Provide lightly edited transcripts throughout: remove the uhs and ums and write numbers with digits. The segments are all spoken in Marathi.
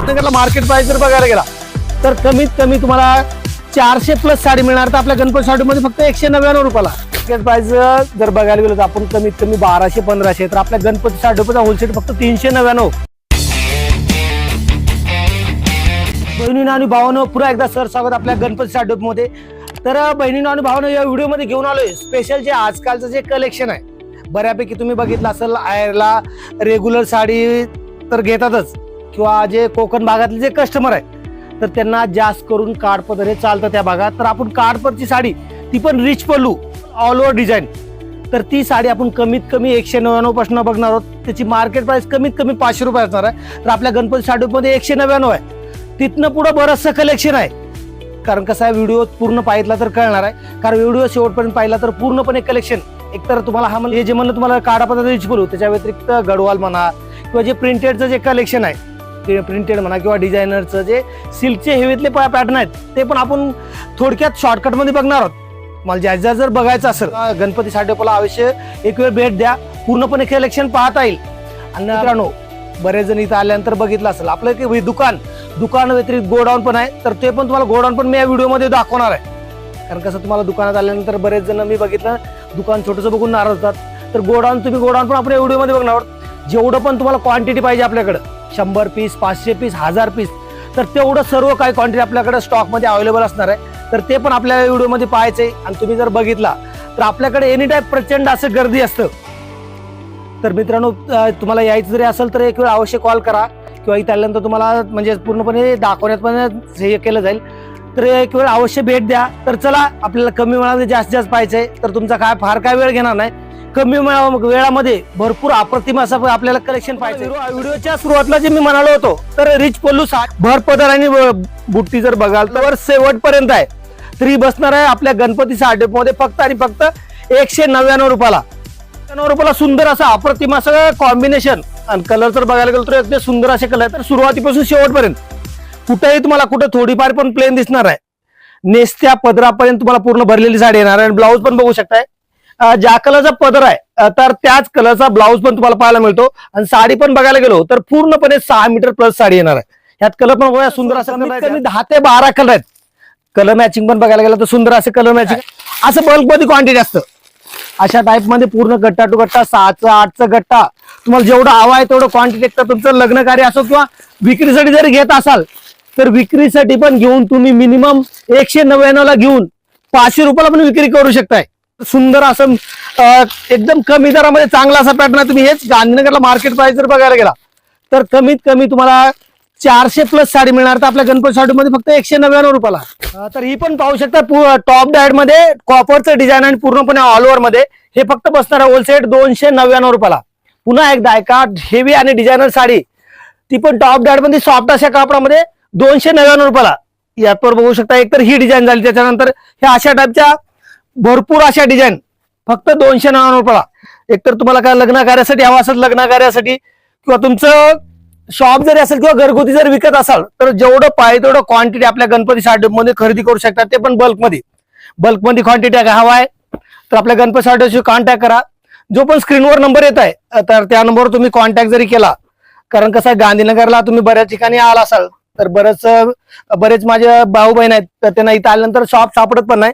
नगरला मार्केट प्राइस जर बघायला गेला तर कमीत कमी तुम्हाला 400 प्लस साडी मिळणार. तर आपल्या गणपती साडीमध्ये फक्त 199 रुपयाला मार्केट प्राइस जर बघायला गेलो तर आपण कमीत कमी 1200-1500. तर आपल्या गणपती साडीचा होलसेल फक्त 399. बहिणींनो आणि भावांनो, पुन्हा एकदा सर स्वागत आपल्या गणपती साडीमध्ये. तर बहिणींनो आणि भावांनो, या व्हिडिओमध्ये घेऊन आलोय स्पेशल जे आजकालचं जे कलेक्शन आहे. बऱ्यापैकी तुम्ही बघितलं असेल, आयरला रेग्युलर साडी तर घेतातच, किंवा जे कोकण भागातले जे कस्टमर आहे तर त्यांना जास्त करून काठपदर हे चालतं त्या भागात. तर आपण काठपदरची साडी, ती पण रिच पल्लू, ऑल ओव्हर डिझाईन, तर ती साडी आपण कमीत कमी 199 पासून बघणार आहोत. त्याची मार्केट प्राइस कमीत कमी 500 रुपये असणार आहे. तर आपल्या गणपती साडीमध्ये 199 आहे. तिथनं पुढं बरंचसं कलेक्शन आहे. कारण कसं आहे, व्हिडिओ पूर्ण पाहितला तर कळणार आहे. कारण व्हिडिओ शेवटपर्यंत पाहिला तर पूर्णपणे कलेक्शन, एकतर तुम्हाला हा म्हणजे जे म्हणलं तुम्हाला काठापदर रिच पल्लू, त्याच्या व्यतिरिक्त गडवाल म्हणा, किंवा जे प्रिंटेडचं जे कलेक्शन आहे ते प्रिंटेड म्हणा, किंवा डिझायनरचं जे सिल्कचे हेवीतले पॅटर्न आहेत ते पण आपण थोडक्यात शॉर्टकटमध्ये बघणार आहोत. मला ज्या जर बघायचं असेल गणपती साडीला अवश्य एक वेळ भेट द्या, पूर्णपणे कलेक्शन पाहता येईल. आणि मित्रांनो, बरेच जण इथं आल्यानंतर बघितलं असेल आपलं की दुकान व्यतिरिक्त गोडाऊन पण आहे. तर ते पण तुम्हाला गोडाऊन पण मी या व्हिडिओमध्ये दाखवणार आहे. कारण कसं, तुम्हाला दुकानात आल्यानंतर बरेच जण मी बघितलं दुकान छोटंसं बघून नाराज होतात. तर गोडाऊन पण आपण या व्हिडिओमध्ये बघणार आहोत. जेवढं पण तुम्हाला क्वांटिटी पाहिजे आपल्याकडं, 100 पीस, 500 पीस, 1000 पीस, तर तेवढं सर्व काही क्वांटिटी आपल्याकडे स्टॉकमध्ये अवेलेबल असणार आहे. तर ते पण आपल्या व्हिडिओमध्ये पाहायचंय. आणि तुम्ही जर बघितला तर आपल्याकडे एनी टाईप प्रचंड असं गर्दी असतं. तर मित्रांनो, तुम्हाला यायचं जरी असेल तर एक वेळ अवश्य कॉल करा, किंवा इथं आल्यानंतर तुम्हाला म्हणजे पूर्णपणे दाखवण्यात पण हे केलं जाईल. तर एक वेळ अवश्य भेट द्या. तर चला, आपल्याला कमी वेळामध्ये जास्त पाहिजे, तर तुमचा फार काय वेळ घेणार नाही. कमी वेळामध्ये भरपूर अप्रतिम असं आपल्याला कलेक्शन पाहिजे. व्हिडिओच्या सुरुवातीला जे मी म्हणालो होतो, तर रिच पल्लू भर पदर आणि बुट्टी जर बघाल तर शेवटपर्यंत आहे. तर ही बसणार आहे आपल्या गणपती साडीमध्ये फक्त आणि फक्त 199 रुपयाला. 199 रुपयाला सुंदर असं अप्रतिम असं कॉम्बिनेशन. आणि कलर जर बघायला गेलो तर अगदी सुंदर असे कलर. तर सुरुवातीपासून शेवटपर्यंत कुठेही तुम्हाला थोडीफार पण प्लेन दिसणार आहे. नेसत्या पदरापर्यंत तुम्हाला पूर्ण भरलेली साडी येणार आहे. आणि ब्लाऊज पण बघू शकताय, ज्या कलरचा पदर आहे तर त्याच कलरचा ब्लाऊज पण तुम्हाला पाहायला मिळतो. आणि साडी पण बघायला गेलो तर पूर्णपणे 6 मीटर प्लस साडी येणार आहे. ह्यात कलर पण बघा सुंदर असं, कमी 10 ते 12 कलर आहेत. कलर मॅचिंग पण बघायला गेलं तर सुंदर असे कलर मॅचिंग, असं बल्कमध्ये क्वांटिटी असतं. अशा टाईप मध्ये पूर्ण गट्टा टू गट्टा, 6चा 8चा गट्टा, तुम्हाला जेवढं हवा आहे तेवढं क्वांटिटी. तर तुमचं लग्न कार्य असो किंवा विक्रीसाठी जरी घेत असाल तर विक्रीसाठी पण घेऊन तुम्ही मिनिमम 199 ला घेऊन 500 रुपयाला पण विक्री करू शकताय. सुंदर असं एकदम कमी दरामध्ये चांगला असा पॅटर्न आहे. तुम्ही हेच गांधीनगरला मार्केट प्राइस जर बघायला गेला तर कमीत कमी तुम्हाला 400 प्लस साडी मिळणार. तर आपल्या गणपती साडीमध्ये फक्त 199 रुपयाला. तर ही पण पाहू शकता टॉप डायट मध्ये कॉपरचं डिझाईन आणि पूर्णपणे ऑल ओव्हर मध्ये. हे फक्त बसणार आहे होलसेल 299 रुपयाला. पुन्हा एकदा एका हेवी आणि डिझायनर साडी, ती पण टॉप डायट मध्ये सॉफ्ट अशा कापडामध्ये 299 रुपयाला. यावर बघू शकता, एकतर ही डिझाईन झाली, त्याच्यानंतर ह्या अशा टाईपच्या भरपूर अशा डिझाईन फक्त 299 रुपयाला. एकतर तुम्हाला काय लग्न कार्यासाठी हवा असेल, लग्न कार्यासाठी, किंवा तुमचं शॉप जरी असेल किंवा घरगुती जर विकत असाल तर जेवढं पाहिजे तेवढं क्वांटिटी आपल्या गणपती साडीमध्ये खरेदी करू शकता. ते पण बल्कमध्ये क्वांटिटी हवा आहे तर आपल्या गणपती साडीशी कॉन्टॅक्ट करा. जो पण स्क्रीनवर नंबर येत आहे तर त्या नंबरवर तुम्ही कॉन्टॅक्ट जरी केला, कारण कसं आहे, गांधीनगरला तुम्ही बऱ्याच ठिकाणी आला असाल तर बरेच माझे भाऊ बहीण आहेत, तर त्यांना इथं आल्यानंतर शॉप सापडत पण नाही.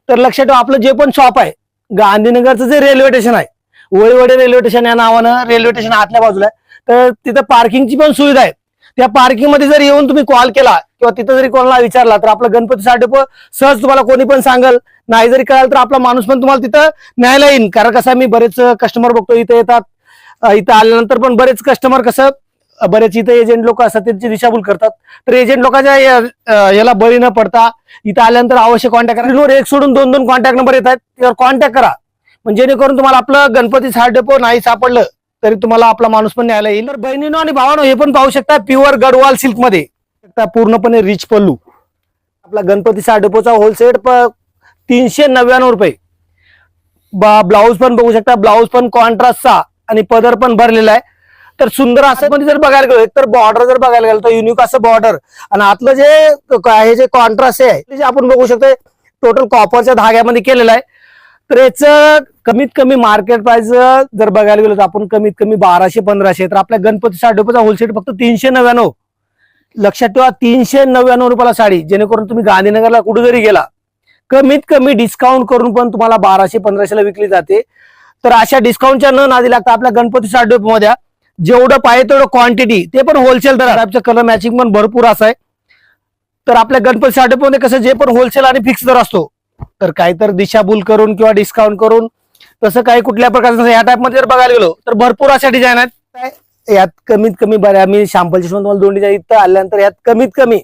तर लक्षात ठेवा, आपलं जे पण शॉप आहे गांधीनगरचं जे रेल्वे स्टेशन आहे, वळीवडे रेल्वे स्टेशन या नावानं रेल्वे स्टेशन आतल्या बाजूला आहे. तर तिथं पार्किंगची पण सुविधा आहे. त्या पार्किंग मध्ये जर येऊन तुम्ही कॉल केला किंवा तिथं जरी कोणाला विचारला तर आपलं गणपती साडी सहज तुम्हाला कोणी पण सांगल. नाही जरी कळाल तर आपला माणूस पण तुम्हाला तिथं न्यायला येईल. कारण कसं, मी बरेच कस्टमर बघतो इथे येतात, इथं आल्यानंतर पण बरेच कस्टमर बरेच इथे एजंट लोक असतात, त्यांची दिशाभूल करतात. तर एजंट लोकांच्या याला बळी न पडता इथं आल्यानंतर अवश्य कॉन्टॅक्ट करा. एक सोडून 2 कॉन्टॅक्ट नंबर येतात, त्यावर कॉन्टॅक्ट करा. म्हणजे जेणेकरून तुम्हाला आपलं गणपती साडी नाही सापडलं तरी तुम्हाला आपला माणूस पण न्यायला येईल. तर बहिणीनो आणि भावानो, हे पण पाहू शकता प्युअर गडवाल सिल्क मध्ये पूर्णपणे रिच पल्लू. आपला गणपती साडीचा होलसेल 399 रुपये. ब्लाऊज पण बघू शकता, ब्लाऊज पण कॉन्ट्रास्टचा आणि पदर पण भरलेला आहे. तर सुंदर असं मध्ये जर बघायला गेलो, तर बॉर्डर जर बघायला गेलो तर युनिक असं बॉर्डर, आणि आतलं जे कॉन्ट्रास्ट आहे ते आपण बघू शकतो टोटल कॉपरच्या धाग्यामध्ये केलेलं आहे. तर याचं कमीत कमी मार्केट प्राइस जर बघायला गेलो तर आपण कमीत कमी 1200-1500. तर आपल्या गणपती साडीचा होलसेल फक्त 399. लक्षात ठेवा 399 रुपयाला साडी, जेणेकरून तुम्ही गांधीनगरला कुठे जरी गेला कमीत कमी डिस्काउंट करून पण तुम्हाला 1200-1500ला विकली जाते. तर अशा डिस्काउंटच्या न नादी लागता आपल्या गणपती साडी मध्ये जेवढं पाहिजे तेवढं क्वांटिटी, ते पण होलसेल दरात, कलर मॅचिंग पण भरपूर असं आहे. तर आपल्या गणपती साडी मध्ये कसं जे पण होलसेल आणि फिक्स दर असतो, तर काही तर दिशाभूल करून किंवा डिस्काउंट करून तसं काही कुठल्या प्रकारचं या टाइप मध्ये जर बघायला गेलो तर भरपूर अशा डिझाईन आहेत. यात कमीत कमी बऱ्या मी सॅम्पलची तुम्हाला 2 डिझाईन इथं आल्यानंतर यात कमीत कमी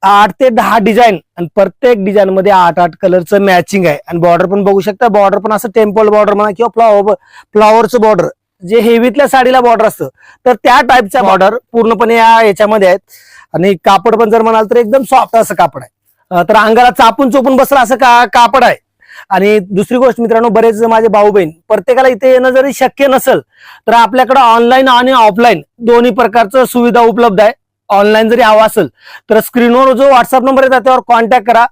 8 ते 10 डिझाईन आणि प्रत्येक डिझाईन मध्ये 8-8 कलरचं मॅचिंग आहे. आणि बॉर्डर पण बघू शकता, बॉर्डर पण असं टेम्पल बॉर्डर म्हणा किंवा फ्लॉवरचं बॉर्डर, जे हेवीतल्या साडीला बॉर्डर असतं तर त्या टाईपच्या बॉर्डर पूर्णपणे याच्यामध्ये आहेत. आणि कापड पण जर म्हणाल तर एकदम सॉफ्ट असं कापड आहे, तर अंगाला चापून चोपून बसलं असं कापड आहे. आणि दुसरी गोष्ट मित्रांनो, बरेच माझे भाऊ बहीण प्रत्येकाला इथे येणं जरी शक्य नसेल तर आपल्याकडे ऑनलाईन आणि ऑफलाईन दोन्ही प्रकारचं सुविधा उपलब्ध आहे. ऑनलाईन जरी हवा असेल तर स्क्रीनवर जो व्हॉट्सअप नंबर आहे त्याच्यावर कॉन्टॅक्ट करा.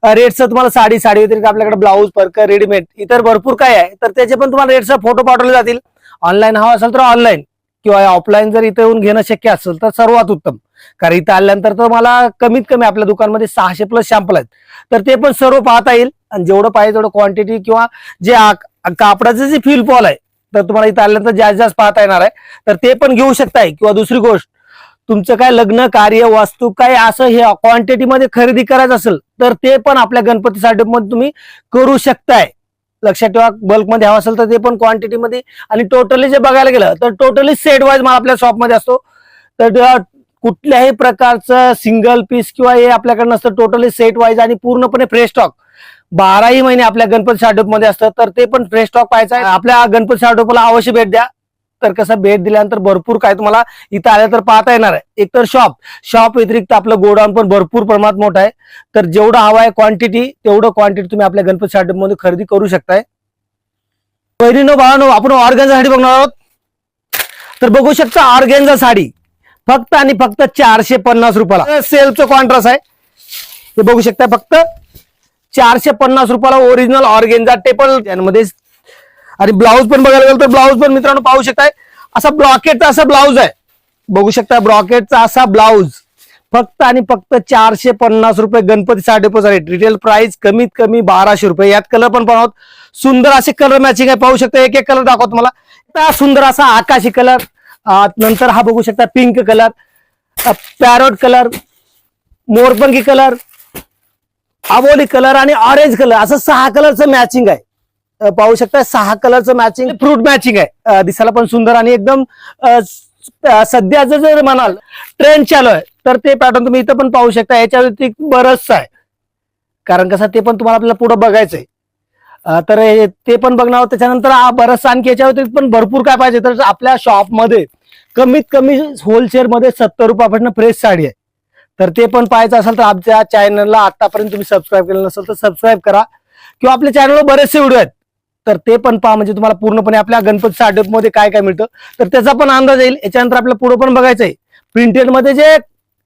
रेटचं तुम्हाला साडी व्यतिरिक्त आपल्याकडे ब्लाऊज, परकर, रेडीमेड इतर भरपूर काय आहे, तर त्याचे पण तुम्हाला रेटचा फोटो पाठवले जातील. ऑनलाईन हवा असेल तर ऑनलाईन किंवा ऑफलाईन जर इथे येऊन घेणं शक्य असेल तर सर्वात उत्तम. कारण इथं आल्यानंतर तर मला कमीत कमी आपल्या दुकानमध्ये 600+ सॅम्पल आहेत, तर ते पण सर्व पाहता येईल. आणि जेवढं पाहिजे तेवढं क्वांटिटी किंवा जे कापडाचं जे फील फॉल आहे तर तुम्हाला इथं आल्यानंतर जास्त पाहता येणार आहे, तर ते पण घेऊ शकताय. किंवा दुसरी गोष्ट, तुमचं काय लग्न कार्य, वास्तू काय असं हे क्वांटिटीमध्ये खरेदी करायचं असेल तर ते पण आपल्या गणपती साडीमध्ये तुम्ही करू शकताय. लक्षात ठेवा, बल्कमध्ये हवं असेल तर ते पण क्वांटिटीमध्ये. आणि टोटली जे बघायला गेलं तर टोटली सेट वाईज माल आपल्या शॉपमध्ये असतो. तर कुठल्याही प्रकारचं सिंगल पीस किंवा हे आपल्याकडे नसतं, टोटली सेट वाईज आणि पूर्णपणे फ्रेश स्टॉक 12ही महिने आपल्या गणपती साडीमध्ये असतं. तर ते पण फ्रेश स्टॉक पाहायचा आहे. आपल्या गणपती साडीला अवश्य भेट द्या. तर कसं भेट दिल्यानंतर भरपूर काय तुम्हाला इथं आल्या तर पाहता येणार आहे. एक तर शॉप व्यतिरिक्त आपलं गोडाऊन पण भरपूर प्रमाणात मोठं आहे. तर जेवढं हवा आहे क्वांटिटी तेवढं क्वांटिटी तुम्ही आपल्या गणपती साडीमध्ये खरेदी करू शकताय. बहिणीनो भावानो, आपण ऑर्गेन्झा साडी बघणार आहोत. तर बघू शकता ऑर्गेन्झा साडी फक्त आणि फक्त 450 रुपयाला सेल्फचं कॉन्ट्रास्ट आहे. हे बघू शकता फक्त 450 रुपयाला ओरिजिनल ऑर्गेन्झा टेपल यामध्ये. आणि ब्लाऊज पण बघायला गेलं तर ब्लाऊज पण मित्रांनो पाहू शकताय, असा ब्रॉकेटचा असा ब्लाऊज आहे. बघू शकता ब्रॉकेटचा असा ब्लाऊज फक्त आणि फक्त 450 रुपये गणपती साडीचा रेट. रिटेल प्राइस कमीत कमी 1200 रुपये. यात कलर पण पाहत, सुंदर असे कलर मॅचिंग आहे. पाहू शकता एक एक कलर दाखवतो मला. सुंदर असा आकाशी कलर, नंतर हा बघू शकता पिंक कलर, पॅरोट कलर, मोरपंखी कलर, आबोली कलर आणि ऑरेंज कलर, असं 6 कलरचं मॅचिंग आहे. पाहू शकता 6 कलरचं मॅचिंग, फ्रूट मॅचिंग आहे. दिसायला पण सुंदर आणि एकदम सध्याचं जर म्हणाल ट्रेंड चालू आहे तर ते पॅटर्न तुम्ही इथं पण पाहू शकता. याच्या व्यतिरिक्त बरंचसं आहे, कारण कसं ते पण तुम्हाला आपल्याला पुढे बघायचंय. तर ते पण बघणार. त्याच्यानंतर बरंच आणखी याच्या व्यतिरिक्त पण भरपूर काय पाहिजे तर आपल्या शॉपमध्ये कमीत कमी होलसेल मध्ये 70 रुपयापासून फ्रेश साडी आहे. तर ते पण पाहायचं असेल तर आमच्या चॅनलला आतापर्यंत तुम्ही सबस्क्राईब केलं नसेल तर सबस्क्राईब करा. किंवा आपल्या चॅनलवर बरेचसे व्हिडिओ आहेत तर ते पण पहा, म्हणजे तुम्हाला पूर्णपणे आपल्या गणपती साडीमध्ये काय काय मिळतं तर त्याचा पण अंदाज येईल. याच्यानंतर आपल्याला पुढे पण बघायचंय प्रिंटेड मध्ये जे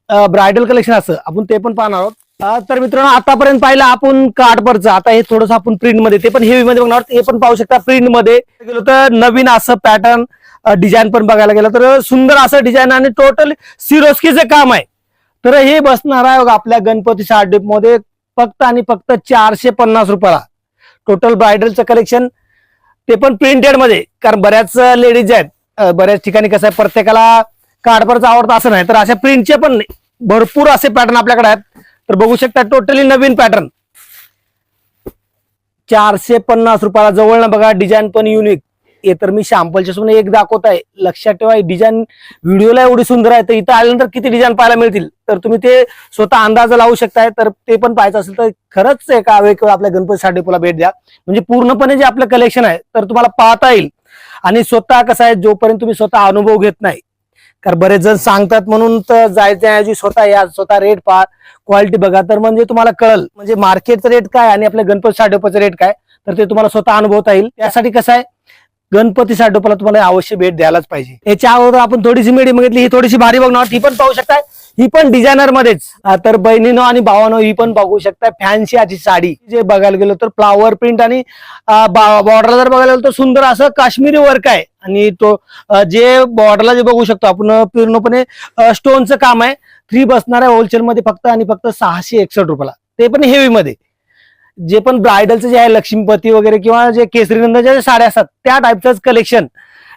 ब्रायडल कलेक्शन असतं आपण ते पण पाहणार आहोत. तर मित्रांनो आतापर्यंत पाहिलं आपण कार्डवरचं, आता हे थोडंसं आपण प्रिंट मध्ये ते पण हेवी मध्ये बघणार आहोत. हे पण पाहू शकता प्रिंट मध्ये गेलो तर नवीन असं पॅटर्न डिझाईन पण बघायला गेलं तर सुंदर असं डिझाईन आणि टोटल सिरोस्कीचं काम आहे. तर हे बसणार आहे आपल्या गणपती साडीमध्ये फक्त आणि फक्त 450 रुपयाला. टोटल ब्रायडलचं कलेक्शन ते पण प्रिंटेड मध्ये. कारण बऱ्याच लेडीज आहेत, बऱ्याच ठिकाणी कसं आहे प्रत्येकाला कार्डवरचं आवडतं असं नाही, तर अशा प्रिंटचे पण भरपूर असे पॅटर्न आपल्याकडे आहेत. तर बघू शकता टोटली नवीन पॅटर्न 450 रुपयाला. जवळ बघा डिझाईन पण युनिक. हे तर मी सॅम्पलच्या समोर एक दाखवत आहे. लक्षात ठेवा डिझाईन व्हिडिओला एवढी सुंदर आहे, तर इथं आल्यानंतर किती डिझाईन पाहायला मिळतील तर तुम्ही ते स्वतः अंदाज लावू शकताय. तर ते पण पाहायचं असेल तर खरंच एका वेळेला आपल्या गणपती साडीला भेट द्या. म्हणजे पूर्णपणे जे आपलं कलेक्शन आहे तर तुम्हाला पाहता येईल. आणि स्वतः कसं आहे, जोपर्यंत तुम्ही स्वतः अनुभव घेत नाही, कारण बरेच जण सांगतात म्हणून तर जायच्याऐवजी स्वतः या, स्वतः रेट पहा, क्वालिटी बघा, तर म्हणजे तुम्हाला कळल म्हणजे मार्केटचा रेट काय आणि आपल्या गणपती साडीचा रेट काय तर ते तुम्हाला स्वतः अनुभवता येईल. त्यासाठी कसं आहे गणपती साडोपाला तुम्हाला अवश्य भेट द्यायलाच पाहिजे. याच्या अगोदर आपण थोडीशी मीडियम बघितली, ही थोडीशी भारी बघणार, ही पण पाहू शकताय, ही पण डिझायनर मध्येच. तर बहिणीनो आणि भावानो ही पण बघू शकता फॅन्सी अशी साडी. जे बघायला गेलो तर फ्लावर प्रिंट आणि बॉर्डरला जर बघायला गेलो तर सुंदर असं काश्मीरी वर्क आहे. आणि तो जे बॉर्डरला जे बघू शकतो आपण पूर्णपणे स्टोनचं काम आहे. 3 बसणार आहे होलसेल मध्ये फक्त आणि फक्त 661 रुपयाला, ते पण हेवी मध्ये. जे पण ब्रायडलचं जे आहे लक्ष्मीपती वगैरे किंवा जे केसरीनंदाच्या साड्या असतात त्या टाईपचंच कलेक्शन.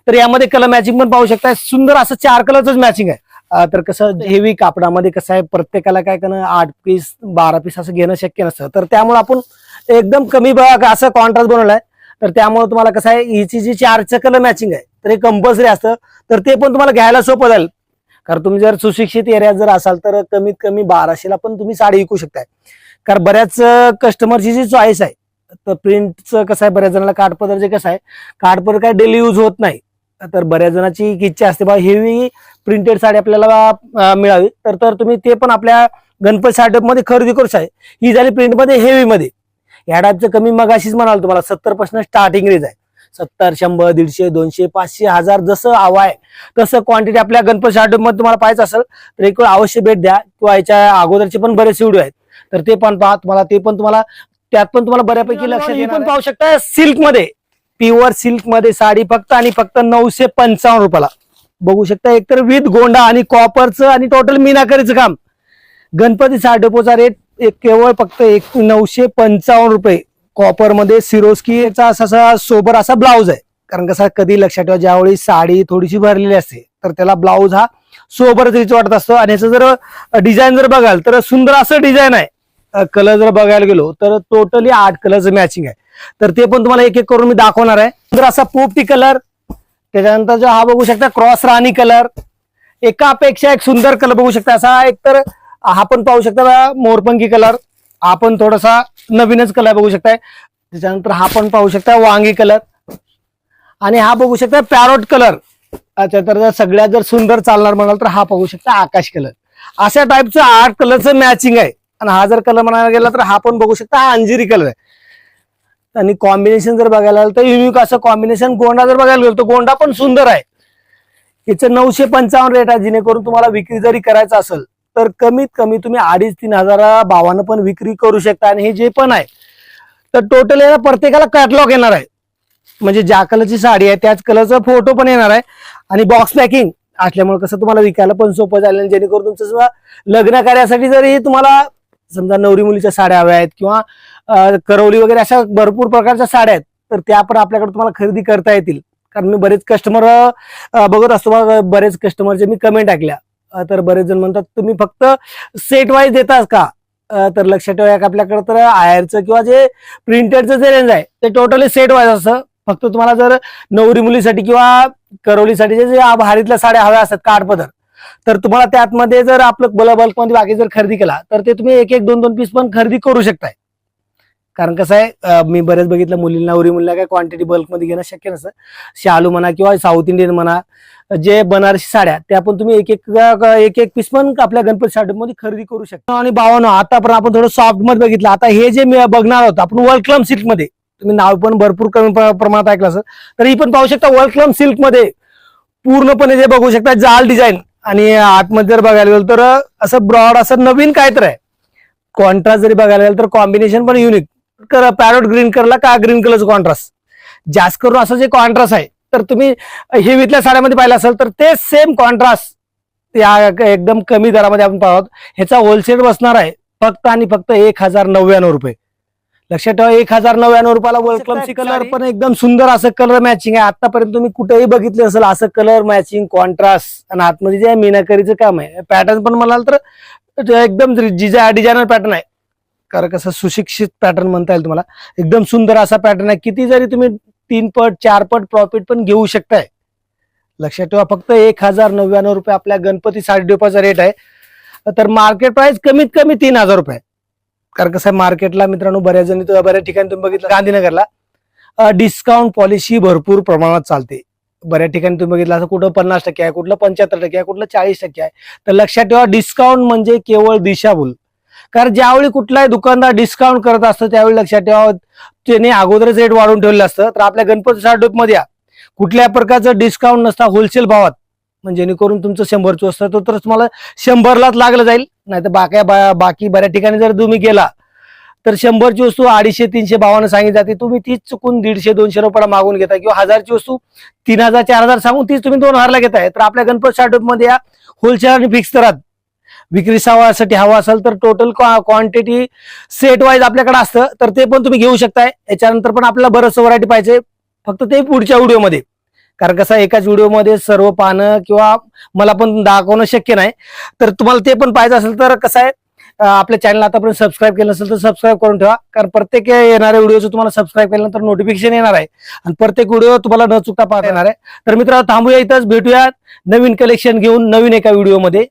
तर यामध्ये कलर मॅचिंग पण पाहू शकता, सुंदर असं 4 कलरच मॅचिंग आहे. तर कसं हेवी कापडामध्ये कसं आहे, प्रत्येकाला काय करणं 8 पीस 12 पीस असं घेणं शक्य नसतं. तर त्यामुळे आपण एकदम कमी असं कॉन्ट्रास्ट बनवलाय. तर त्यामुळे तुम्हाला कसं आहे, हिची जी 4चं कलर मॅचिंग आहे तर हे कंपल्सरी असतं. तर ते पण तुम्हाला घ्यायला सोपं जाईल. कारण तुम्ही जर सुशिक्षित एरियात जर असाल तर कमीत कमी 1200ला पण तुम्ही साडी विकू शकताय. कारण बऱ्याच कस्टमरची जी चॉईस आहे, तर प्रिंटचं कसं आहे, बऱ्याच जणांना काठपदर जे कसं आहे, काठपदर काय डेली यूज होत नाही. तर बऱ्याच जणांची इच्छा असते बा हेवी प्रिंटेड साडी आपल्याला मिळावी. तर तुम्ही ते पण आपल्या गणपती साडीमध्ये खरेदी करू शकता. ही झाली प्रिंटमध्ये हेवी मध्ये. या टाईपचं कमी मगाशीच म्हणाल तुम्हाला 70% स्टार्टिंग रेंज आहे. 70, 100, 150, 200, 500, 1000 जसं हवा आहे तसं क्वांटिटी आपल्या गणपती साडीमध्ये तुम्हाला पाहिजे असेल तर एक वेळ अवश्य भेट द्या. किंवा याच्या अगोदरचे पण बरेच व्हिडिओ आहेत तर ते पण पहा. तुम्हाला ते पण तुम्हाला त्यात पण तुम्हाला बऱ्यापैकी लक्षात येईल. पण पाहू शकता सिल्क मध्ये, प्युअर सिल्क मध्ये साडी फक्त आणि फक्त 955 रुपयाला बघू शकता. एकतर विथ गोंडा आणि कॉपरचं आणि टोटल मीनाकरीचं काम. गणपती साडेपोचा रेट केवळ फक्त 955 रुपये. कॉपर मध्ये सिरोस्कीचा असा सोबर असा ब्लाऊज आहे. कारण कसं कधी लक्षात ठेवा, ज्यावेळी साडी थोडीशी भरलेली असते तर त्याला ब्लाऊज हा सोबरच रिच वाटत असतो. आणि याचं जर डिझाईन जर बघाल तर सुंदर असं डिझाईन आहे. कलर जर बघायला गेलो तर टोटली 8 कलरचं मॅचिंग आहे. तर ते पण तुम्हाला एक एक करून मी दाखवणार आहे. सुंदर असा पोपटी कलर, त्याच्यानंतर जो हा बघू शकता क्रॉस राणी कलर, एकापेक्षा एक सुंदर कलर बघू शकता. असा एक तर हा पण पाहू शकता मोरपंखी कलर, हा पण थोडासा नवीनच कलर बघू शकताय. त्याच्यानंतर हा पण पाहू शकता वांगी कलर, आणि हा बघू शकता पॅरोट कलर. अच्छा, तर सगळ्यात जर सुंदर चालणार म्हणाल तर हा पाहू शकता आकाश कलर. अशा टाईपचं 8 कलरचं मॅचिंग आहे. आणि हा जर कलर म्हणायला गेला तर हा पण बघू शकता हा अंजिरी कलर आहे. आणि कॉम्बिनेशन जर बघायला तर युनिक असं कॉम्बिनेशन. गोंडा जर बघायला गेलो तर गोंडा पण सुंदर आहे. याचं 955 रेट आहे. जेणेकरून तुम्हाला विक्री जरी करायचं असेल तर कमीत कमी तुम्ही 2,500-3 हजार भावानं पण विक्री करू शकता. आणि हे जे पण आहे तर टोटल याला प्रत्येकाला कॅटलॉग येणार आहे. म्हणजे ज्या कलरची साडी आहे त्याच कलरचा फोटो पण येणार आहे. आणि बॉक्स पॅकिंग असल्यामुळे कसं तुम्हाला विकायला पण सोपं झालं. जेणेकरून तुमचं सुद्धा लग्न कार्यासाठी जरी तुम्हाला समजा नवरी मुलीच्या साड्या हव्या आहेत किंवा करवली वगैरे अशा भरपूर प्रकारच्या साड्या आहेत तर त्या पण आपल्याकडे तुम्हाला खरेदी करता येतील. कारण मी बरेच कस्टमर बघत असतो, बरेच कस्टमरचे मी कमेंट ऐकल्या. तर बरेच जण म्हणतात तुम्ही फक्त सेट वाईज देताच का. तर लक्षात ठेवा आपल्याकडे तर आयरचं किंवा जे प्रिंटेडचं जे रेंज आहे ते टोटली सेट वाईज असतं. फक्त तुम्हाला जर नवरी मुलीसाठी किंवा करवलीसाठी जे भारीतल्या साड्या हव्या असतात काठपदर, तर तुम्हाला त्यातमध्ये जर आपलं बल्कमध्ये बाकी जर खरेदी केला तर ते तुम्ही 1-1, 2-2 पीस पण खरेदी करू शकताय. कारण कसं आहे, मी बरेच बघितलं मुलींना नवरी मुलीला काय क्वांटिटी बल्कमध्ये घेणं शक्य नसतं. शालू म्हणा किंवा साऊथ इंडियन म्हणा, जे बनारसी साड्या त्या पण तुम्ही एक पीस पण आपल्या गणपती साडीमध्ये खरेदी करू शकता. आणि भावानो आता पण आपण थोडं सॉफ्ट मध्ये बघितलं. आता हे जे मी बघणार आहोत आपण वर्ल्ड सिल्क मध्ये, तुम्ही नाव पण भरपूर कमी प्रमाणात ऐकलं असेल तर ही पण पाहू शकता वर्ल्ड सिल्क मध्ये पूर्णपणे जे बघू शकता जाल डिझाईन. आणि आतमध्ये जर बघायला गेलं तर असं ब्रॉड असं नवीन काय तर आहे. कॉन्ट्रास्ट जरी बघायला गेलं तर कॉम्बिनेशन पण युनिक. पॅरोट ग्रीन कलरला का ग्रीन कलरचं कॉन्ट्रास्ट जास्त करून असं जे कॉन्ट्रास्ट आहे तर तुम्ही हेवीतल्या साड्यामध्ये पाहिलं असेल तर ते सेम कॉन्ट्रास्ट या एकदम कमी दरामध्ये आपण पाहतो. ह्याचा होलसेल बसणार आहे फक्त आणि फक्त 1099 रुपये. लक्षात ठेवा 1099 रुपयाला वर्ल्ड कलर पण एकदम सुंदर असं कलर मॅचिंग आहे. आतापर्यंत तुम्ही कुठेही बघितले असेल असं कलर मॅचिंग कॉन्ट्रास्ट. आणि आतमध्ये जे मीनाकरीचं काम आहे पॅटर्न पण म्हणाल तर एकदम डिझायनर पॅटर्न आहे. कारण कसं सुशिक्षित पॅटर्न म्हणता येईल तुम्हाला. एकदम सुंदर असा पॅटर्न आहे. किती जरी तुम्ही 3 पट 4 पट प्रॉफिट पण घेऊ शकताय. लक्षात ठेवा फक्त 1099 रुपये आपल्या गणपती साडीचा रेट आहे. तर मार्केट प्राइस कमीत कमी 3000 रुपये. कारण कसं आहे मार्केटला मित्रांनो बऱ्याच ठिकाणी तुम्ही बघितलं गांधीनगरला डिस्काउंट पॉलिसी भरपूर प्रमाणात चालते. बऱ्याच ठिकाणी तुम्ही बघितलं असं कुठं 50% आहे, कुठलं 75% आहे, कुठलं 40% आहे. तर लक्षात ठेवा डिस्काउंट म्हणजे केवळ दिशाभूल. कारण ज्यावेळी कुठलाही दुकानदार डिस्काउंट करत असतं त्यावेळी लक्षात ठेवा त्याने अगोदरच रेट वाढवून ठेवलेलं असतं. तर आपल्या गणपती साडीमध्ये कुठल्या प्रकारचं डिस्काउंट नसता होलसेल भावात, म्हणजे जेणेकरून तुमचं 100चं असतं तर तुम्हाला 100लाच लागलं जाईल. नाही तर बाकी बऱ्याच ठिकाणी जर तुम्ही गेला तर 100ची वस्तू 250-300 भावानं सांगितली जाते. तुम्ही तीच चुकून 150-200 रुपयाला मागून घेताय किंवा 1000ची वस्तू 3000-4000 सांगून तीच तुम्ही 2000ला घेताय. तर आपल्या गणपत स्टार्टअप मध्ये या होलसेल आणि फिक्स दरात विक्रीसाठी हवा असेल तर टोटल क्वांटिटी सेट वाईज आपल्याकडे असतं, तर ते पण तुम्ही घेऊ शकताय. याच्यानंतर पण आपल्याला बरंच व्हरायटी पाहिजे, फक्त ते पुढच्या व्हिडिओमध्ये, कारण कसं एकाच व्हिडिओमध्ये सर्व पाहणं किंवा मला पण दाखवणं शक्य नाही. तर तुम्हाला ते पण पाहिजे असेल तर कसं आहे, आपल्या चॅनल आतापर्यंत सबस्क्राईब केलं असेल तर सबस्क्राईब करून ठेवा, कारण प्रत्येक येणाऱ्या व्हिडिओचं तुम्हाला सबस्क्राईब केल्यानंतर नोटिफिकेशन येणार आहे आणि प्रत्येक व्हिडिओ तुम्हाला न चुकता पाहता येणार आहे. तर मित्रांनो थांबूया इथंच, भेटूया नवीन कलेक्शन घेऊन नवीन एका व्हिडिओमध्ये.